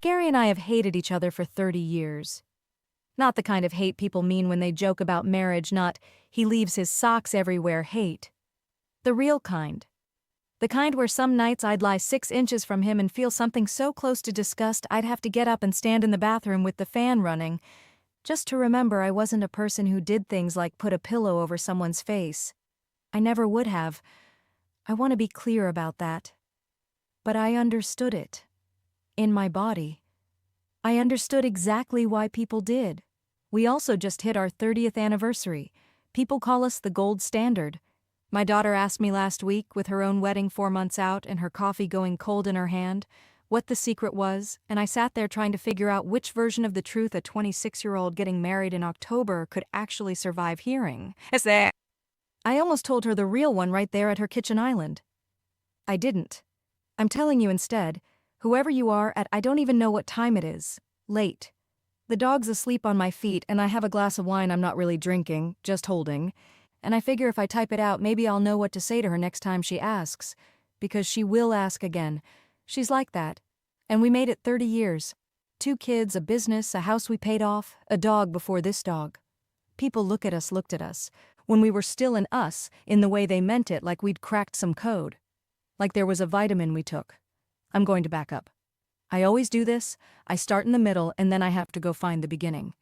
Gary and I have hated each other for 30 years. Not the kind of hate people mean when they joke about marriage, not "he leaves his socks everywhere" hate. The real kind. The kind where some nights I'd lie 6 inches from him and feel something so close to disgust I'd have to get up and stand in the bathroom with the fan running, just to remember I wasn't a person who did things like put a pillow over someone's face. I never would have. I want to be clear about that. But I understood it. In my body. I understood exactly why people did. We also just hit our 30th anniversary. People call us the gold standard. My daughter asked me last week, with her own wedding 4 months out and her coffee going cold in her hand, what the secret was, and I sat there trying to figure out which version of the truth a 26-year-old getting married in October could actually survive hearing. I almost told her the real one right there at her kitchen island. I didn't. I'm telling you instead, whoever you are I don't even know what time it is. Late. The dog's asleep on my feet and I have a glass of wine I'm not really drinking, just holding. And I figure if I type it out, maybe I'll know what to say to her next time she asks. Because she will ask again. She's like that. And we made it 30 years. 2 kids, a business, a house we paid off, a dog before this dog. People looked at us, when we were still in us, in the way they meant it, like we'd cracked some code. Like there was a vitamin we took. I'm going to back up. I always do this. I start in the middle and then I have to go find the beginning.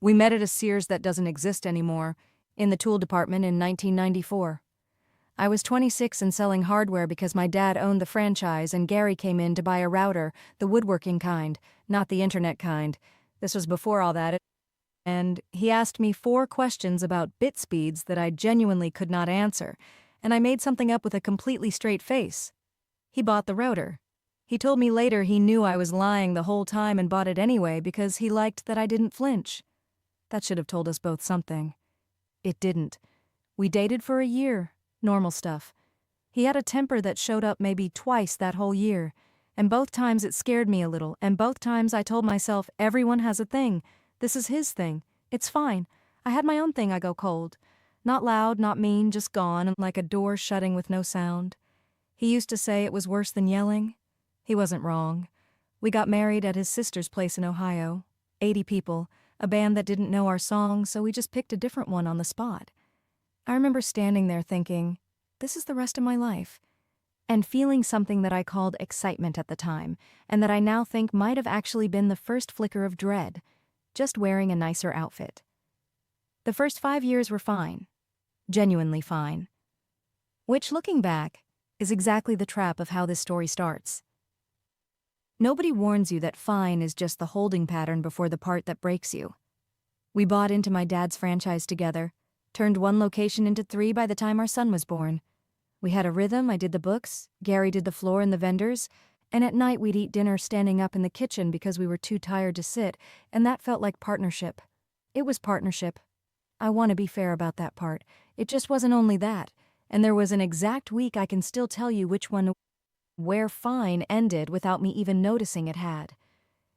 We met at a Sears that doesn't exist anymore, in the tool department in 1994. I was 26 and selling hardware because my dad owned the franchise and Gary came in to buy a router, the woodworking kind, not the internet kind. This was before all that. And he asked me 4 questions about bit speeds that I genuinely could not answer, and I made something up with a completely straight face. He bought the router. He told me later he knew I was lying the whole time and bought it anyway because he liked that I didn't flinch. That should have told us both something. It didn't. We dated for a year. Normal stuff. He had a temper that showed up maybe twice that whole year, and both times it scared me a little, and both times I told myself everyone has a thing. This is his thing. It's fine. I had my own thing I go cold. Not loud, not mean, just gone, like a door shutting with no sound. He used to say it was worse than yelling. He wasn't wrong. We got married at his sister's place in Ohio. 80 people, a band that didn't know our song, so we just picked a different one on the spot. I remember standing there thinking, this is the rest of my life, and feeling something that I called excitement at the time, and that I now think might have actually been the first flicker of dread, just wearing a nicer outfit. The first 5 years were fine. Genuinely fine. Which, looking back, is exactly the trap of how this story starts. Nobody warns you that fine is just the holding pattern before the part that breaks you. We bought into my dad's franchise together, turned 1 location into 3 by the time our son was born. We had a rhythm. I did the books, Gary did the floor and the vendors, and at night we'd eat dinner standing up in the kitchen because we were too tired to sit, and that felt like partnership. It was partnership. I want to be fair about that part. It just wasn't only that, and there was an exact week I can still tell you which one where fine ended without me even noticing it had.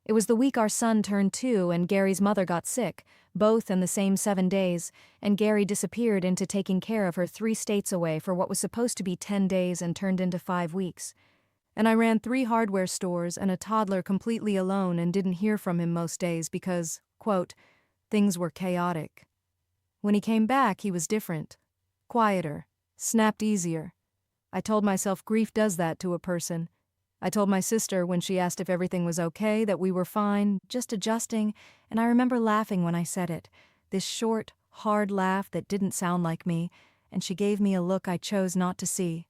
It was the week our son turned 2 and Gary's mother got sick, both in the same 7 days, and Gary disappeared into taking care of her 3 states away for what was supposed to be 10 days and turned into 5 weeks. And I ran 3 hardware stores and a toddler completely alone and didn't hear from him most days because, quote, things were chaotic. When he came back, he was different, quieter, snapped easier. I told myself grief does that to a person. I told my sister when she asked if everything was okay that we were fine, just adjusting, and I remember laughing when I said it, this short, hard laugh that didn't sound like me, and she gave me a look I chose not to see.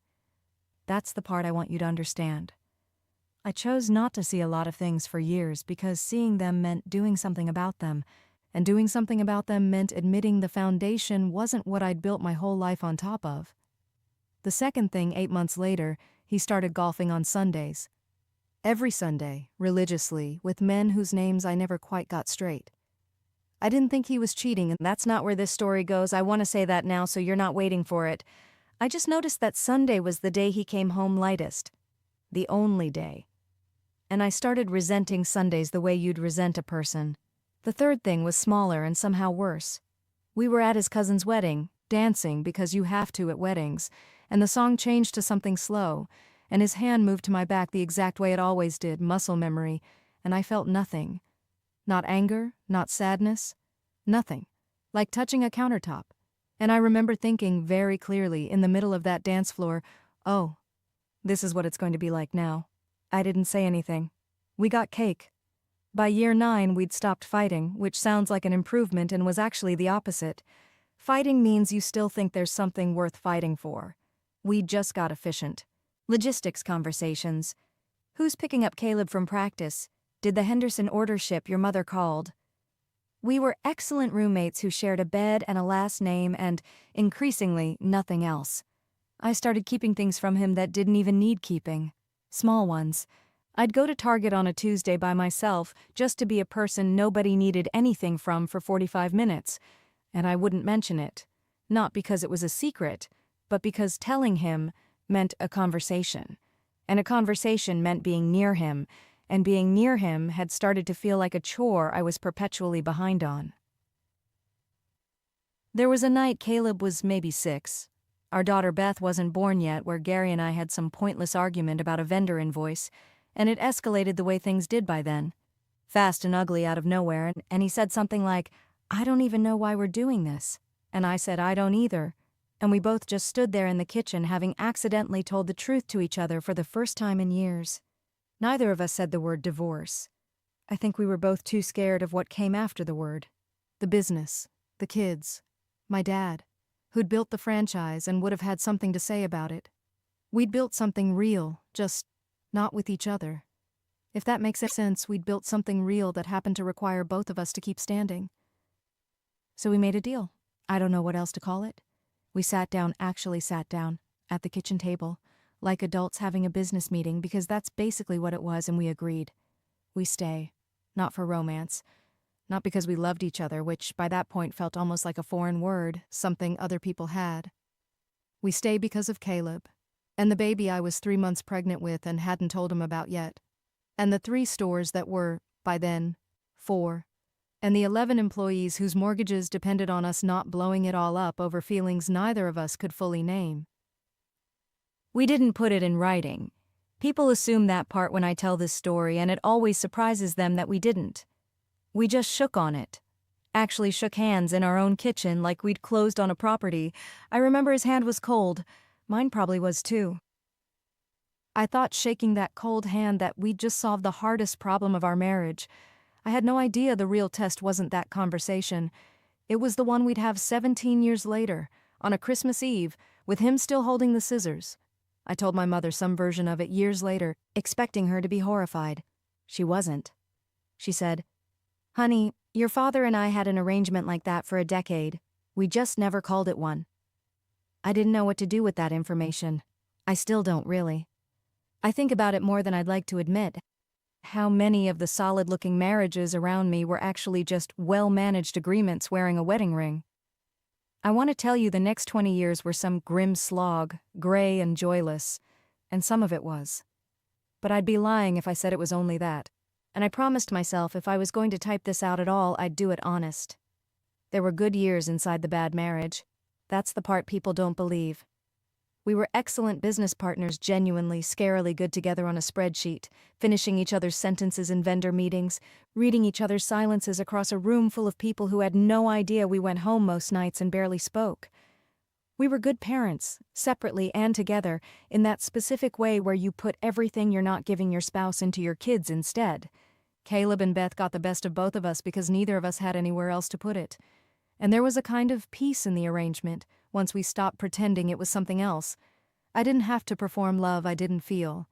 That's the part I want you to understand. I chose not to see a lot of things for years because seeing them meant doing something about them, and doing something about them meant admitting the foundation wasn't what I'd built my whole life on top of. The second thing, 8 months later, he started golfing on Sundays. Every Sunday, religiously, with men whose names I never quite got straight. I didn't think he was cheating, and that's not where this story goes. I want to say that now so you're not waiting for it. I just noticed that Sunday was the day he came home lightest. The only day. And I started resenting Sundays the way you'd resent a person. The third thing was smaller and somehow worse. We were at his cousin's wedding, dancing because you have to at weddings, and the song changed to something slow, and his hand moved to my back the exact way it always did, muscle memory, and I felt nothing. Not anger, not sadness, nothing. Like touching a countertop. And I remember thinking very clearly in the middle of that dance floor, oh, this is what it's going to be like now. I didn't say anything. We got cake. By year 9, we'd stopped fighting, which sounds like an improvement and was actually the opposite. Fighting means you still think there's something worth fighting for. We just got efficient. Logistics conversations. Who's picking up Caleb from practice? Did the Henderson order ship your mother called? We were excellent roommates who shared a bed and a last name and, increasingly, nothing else. I started keeping things from him that didn't even need keeping. Small ones. I'd go to Target on a Tuesday by myself just to be a person nobody needed anything from for 45 minutes. And I wouldn't mention it. Not because it was a secret, but because telling him meant a conversation. And a conversation meant being near him, and being near him had started to feel like a chore I was perpetually behind on. There was a night Caleb was maybe 6. Our daughter Beth wasn't born yet, where Gary and I had some pointless argument about a vendor invoice, and it escalated the way things did by then. Fast and ugly out of nowhere, and he said something like, "I don't even know why we're doing this." And I said, "I don't either." And we both just stood there in the kitchen having accidentally told the truth to each other for the first time in years. Neither of us said the word divorce. I think we were both too scared of what came after the word. The business, the kids, my dad, who'd built the franchise and would have had something to say about it. We'd built something real, just not with each other. If that makes sense, we'd built something real that happened to require both of us to keep standing. So we made a deal. I don't know what else to call it. We actually sat down, at the kitchen table, like adults having a business meeting, because that's basically what it was, and we agreed. We stay. Not for romance. Not because we loved each other, which by that point felt almost like a foreign word, something other people had. We stay because of Caleb, and the baby I was 3 months pregnant with and hadn't told him about yet, and the 3 stores that were, by then, 4, and the 11 employees whose mortgages depended on us not blowing it all up over feelings neither of us could fully name. We didn't put it in writing. People assume that part when I tell this story, and it always surprises them that we didn't. We just shook on it. Actually shook hands in our own kitchen like we'd closed on a property. I remember his hand was cold. Mine probably was too. I thought shaking that cold hand that we'd just solved the hardest problem of our marriage. I had no idea the real test wasn't that conversation. It was the one we'd have 17 years later, on a Christmas Eve, with him still holding the scissors. I told my mother some version of it years later, expecting her to be horrified. She wasn't. She said, "Honey, your father and I had an arrangement like that for a decade. We just never called it one." I didn't know what to do with that information. I still don't, really. I think about it more than I'd like to admit. How many of the solid-looking marriages around me were actually just well-managed agreements wearing a wedding ring. I want to tell you the next 20 years were some grim slog, gray and joyless, and some of it was. But I'd be lying if I said it was only that, and I promised myself if I was going to type this out at all, I'd do it honest. There were good years inside the bad marriage. That's the part people don't believe. We were excellent business partners, genuinely, scarily good together on a spreadsheet, finishing each other's sentences in vendor meetings, reading each other's silences across a room full of people who had no idea we went home most nights and barely spoke. We were good parents, separately and together, in that specific way where you put everything you're not giving your spouse into your kids instead. Caleb and Beth got the best of both of us because neither of us had anywhere else to put it. And there was a kind of peace in the arrangement, once we stopped pretending it was something else. I didn't have to perform love I didn't feel.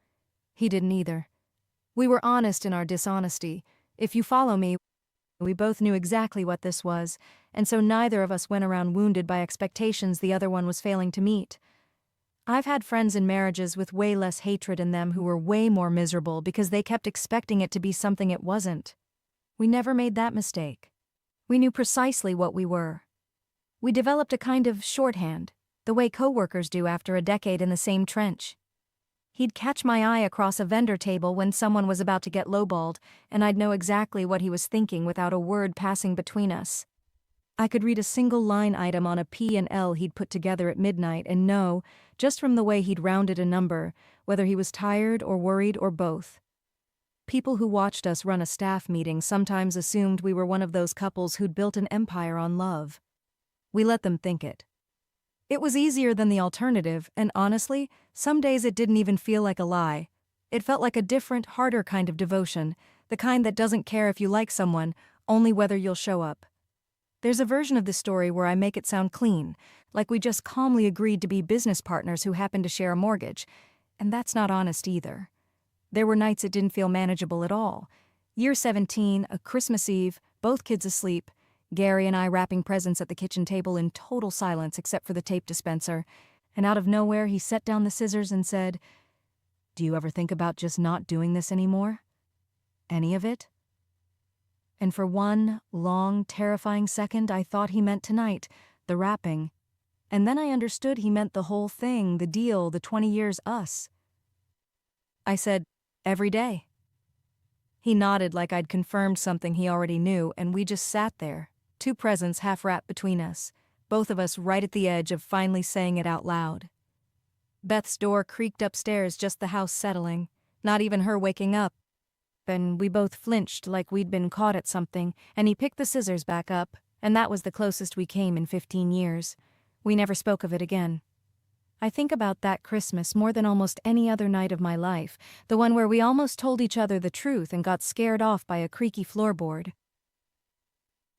He didn't either. We were honest in our dishonesty. If you follow me, we both knew exactly what this was, and so neither of us went around wounded by expectations the other one was failing to meet. I've had friends in marriages with way less hatred in them who were way more miserable because they kept expecting it to be something it wasn't. We never made that mistake. We knew precisely what we were. We developed a kind of shorthand, the way coworkers do after a decade in the same trench. He'd catch my eye across a vendor table when someone was about to get lowballed, and I'd know exactly what he was thinking without a word passing between us. I could read a single line item on a P&L he'd put together at midnight and know, just from the way he'd rounded a number, whether he was tired or worried or both. People who watched us run a staff meeting sometimes assumed we were one of those couples who'd built an empire on love. We let them think it. It was easier than the alternative, and honestly, some days it didn't even feel like a lie. It felt like a different, harder kind of devotion, the kind that doesn't care if you like someone, only whether you'll show up. There's a version of this story where I make it sound clean, like we just calmly agreed to be business partners who happened to share a mortgage, and that's not honest either. There were nights it didn't feel manageable at all. Year 17, a Christmas Eve, both kids asleep, Gary and I wrapping presents at the kitchen table in total silence except for the tape dispenser, and out of nowhere he set down the scissors and said, "Do you ever think about just not doing this anymore? Any of it?" And for one long, terrifying second I thought he meant tonight, the wrapping. And then I understood he meant the whole thing, the deal, the 20 years us. I said, "Every day." He nodded like I'd confirmed something he already knew, and we just sat there, two presents half wrapped between us, both of us right at the edge of finally saying it out loud. Beth's door creaked upstairs, just the house settling, not even her waking up. And we both flinched like we'd been caught at something, and he picked the scissors back up, and that was the closest we came in 15 years. We never spoke of it again. I think about that Christmas more than almost any other night of my life, the one where we almost told each other the truth and got scared off by a creaky floorboard.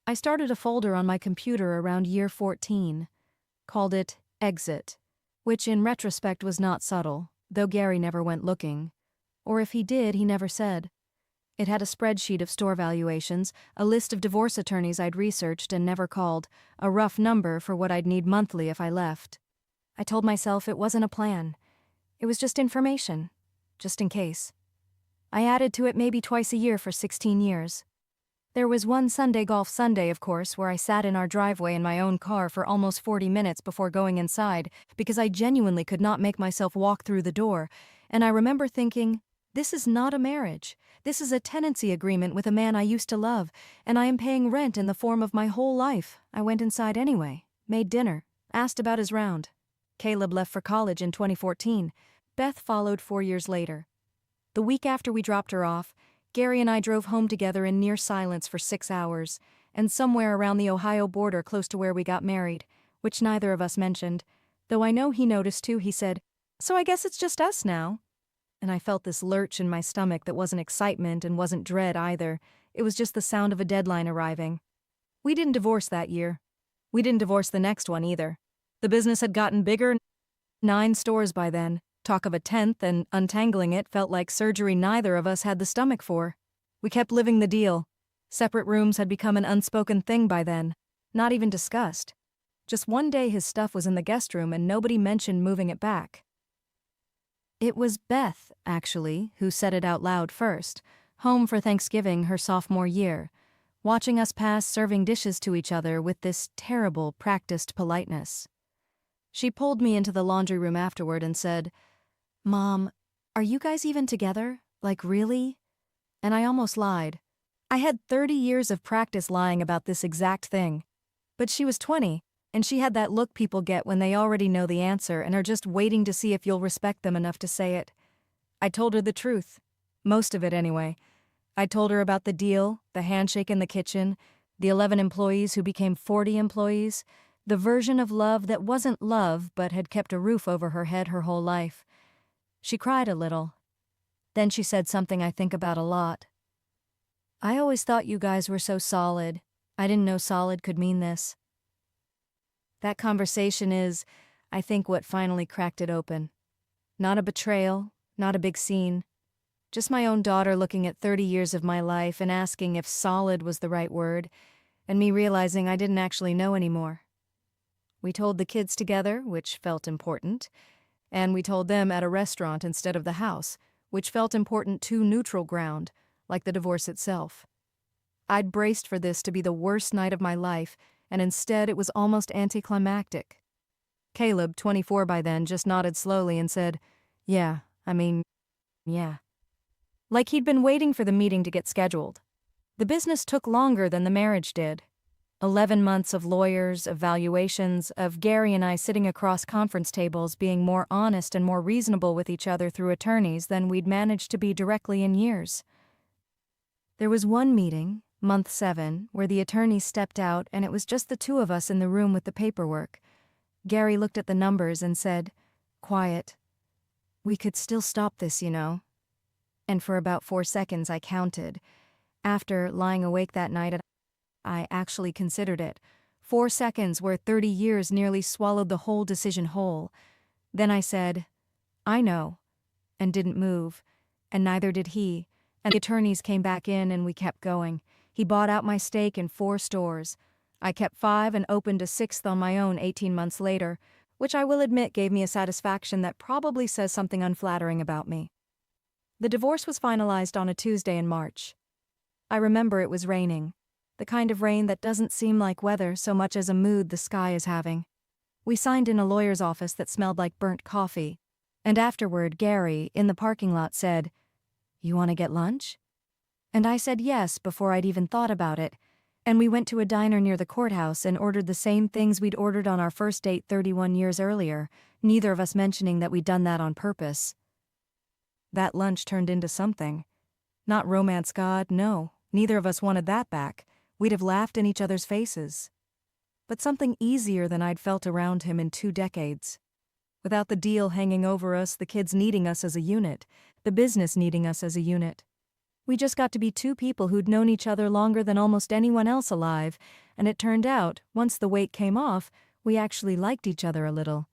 I started a folder on my computer around year 14, called it Exit, which in retrospect was not subtle, though Gary never went looking. Or if he did, he never said. It had a spreadsheet of store valuations, a list of divorce attorneys I'd researched and never called, a rough number for what I'd need monthly if I left. I told myself it wasn't a plan. It was just information, just in case. I added to it maybe twice a year for 16 years. There was one Sunday golf Sunday, of course, where I sat in our driveway in my own car for almost 40 minutes before going inside because I genuinely could not make myself walk through the door, and I remember thinking, this is not a marriage. This is a tenancy agreement with a man I used to love, and I am paying rent in the form of my whole life. I went inside anyway, made dinner, asked about his round. Caleb left for college in 2014. Beth followed 4 years later. The week after we dropped her off, Gary and I drove home together in near silence for 6 hours, and somewhere around the Ohio border close to where we got married, which neither of us mentioned. Though I know he noticed too, he said, "So I guess it's just us now." And I felt this lurch in my stomach that wasn't excitement and wasn't dread either. It was just the sound of a deadline arriving. We didn't divorce that year. We didn't divorce the next one either. The business had gotten bigger, 9 stores by then. Talk of a 10th, and untangling it felt like surgery neither of us had the stomach for. We kept living the deal. Separate rooms had become an unspoken thing by then, not even discussed. Just one day his stuff was in the guest room and nobody mentioned moving it back. It was Beth, actually, who said it out loud first, home for Thanksgiving her sophomore year, watching us pass serving dishes to each other with this terrible, practiced politeness. She pulled me into the laundry room afterward and said, "Mom, are you guys even together? Like, really?" And I almost lied. I had 30 years of practice lying about this exact thing. But she was 20, and she had that look people get when they already know the answer and are just waiting to see if you'll respect them enough to say it. I told her the truth. Most of it, anyway. I told her about the deal, the handshake in the kitchen, the 11 employees who became 40 employees, the version of love that wasn't love but had kept a roof over her head her whole life. She cried a little. Then she said something I think about a lot. "I always thought you guys were so solid. I didn't know solid could mean this." That conversation is, I think, what finally cracked it open. Not a betrayal, not a big scene. Just my own daughter looking at 30 years of my life and asking if solid was the right word, and me realizing I didn't actually know anymore. We told the kids together, which felt important, and we told them at a restaurant instead of the house, which felt important to neutral ground, like the divorce itself. I'd braced for this to be the worst night of my life, and instead it was almost anticlimactic. Caleb, 24 by then, just nodded slowly and said, yeah. Like he'd been waiting for the meeting to get scheduled. The business took longer than the marriage did. 11 months of lawyers, of valuations, of Gary and I sitting across conference tables being more honest and more reasonable with each other through attorneys than we'd managed to be directly in years. There was one meeting, month 7, where the attorney stepped out and it was just the two of us in the room with the paperwork. Gary looked at the numbers and said, "Quiet. We could still stop this, you know." And for about 4 seconds I counted. After lying awake that night, I actually considered it. 4 seconds where 30 years nearly swallowed the whole decision whole. Then I said, "I know," and didn't move, and neither did he, and the attorneys came back in and we kept going. He bought out my stake in 4 stores. I kept 5 and opened a 6th on my own 18 months later, which I will admit gave me a satisfaction that probably says something unflattering about me. The divorce was finalized on a Tuesday in March. I remember it was raining, the kind of rain that doesn't seem like weather so much as a mood the sky is having. We signed in a lawyer's office that smelled like burnt coffee, and afterward Gary, in the parking lot, said, "You want to get lunch?" And I said yes before I'd even thought about it, and we went to a diner near the courthouse and ordered the same things we'd ordered on our first date 31 years earlier, neither of us mentioning that we'd done that on purpose. That lunch turned into something. Not romance god, no, neither of us wanted that back. We'd have laughed in each other's faces. But something easier than I'd felt around him in 2 decades. Without the deal hanging over us, the kids needing us as a unit, the business needing us as a unit. We just got to be 2 people who'd known each other longer than almost anyone else alive, and it turned out, once the weight came off, we actually liked each other a little.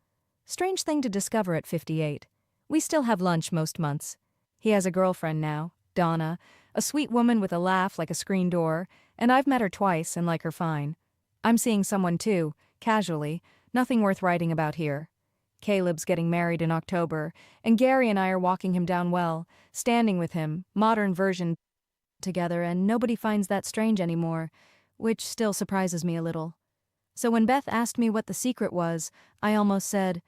Strange thing to discover at 58. We still have lunch most months. He has a girlfriend now, Donna, a sweet woman with a laugh like a screen door, and I've met her twice and like her fine. I'm seeing someone too, casually, nothing worth writing about here. Caleb's getting married in October, and Gary and I are walking him down well, standing with him, modern version together, and nobody finds that strange anymore, which still surprises me a little. So when Beth asked me what the secret was, I almost said,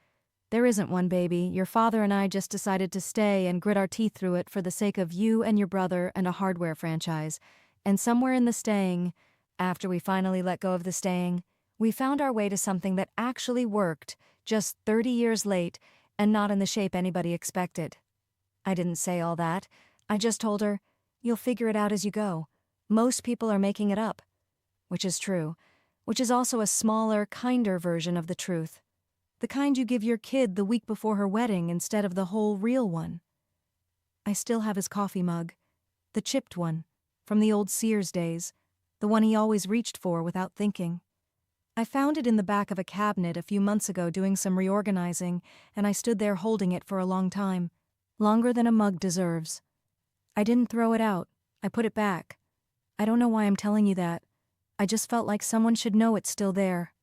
"There isn't one, baby. Your father and I just decided to stay and grit our teeth through it for the sake of you and your brother and a hardware franchise. And somewhere in the staying, after we finally let go of the staying, we found our way to something that actually worked, just 30 years late, and not in the shape anybody expected." I didn't say all that. I just told her, "You'll figure it out as you go. Most people are making it up." Which is true. Which is also a smaller, kinder version of the truth. The kind you give your kid the week before her wedding instead of the whole real one. I still have his coffee mug. The chipped one, from the old Sears days. The one he always reached for without thinking. I found it in the back of a cabinet a few months ago doing some reorganizing, and I stood there holding it for a long time. Longer than a mug deserves. I didn't throw it out. I put it back. I don't know why I'm telling you that. I just felt like someone should know it's still there.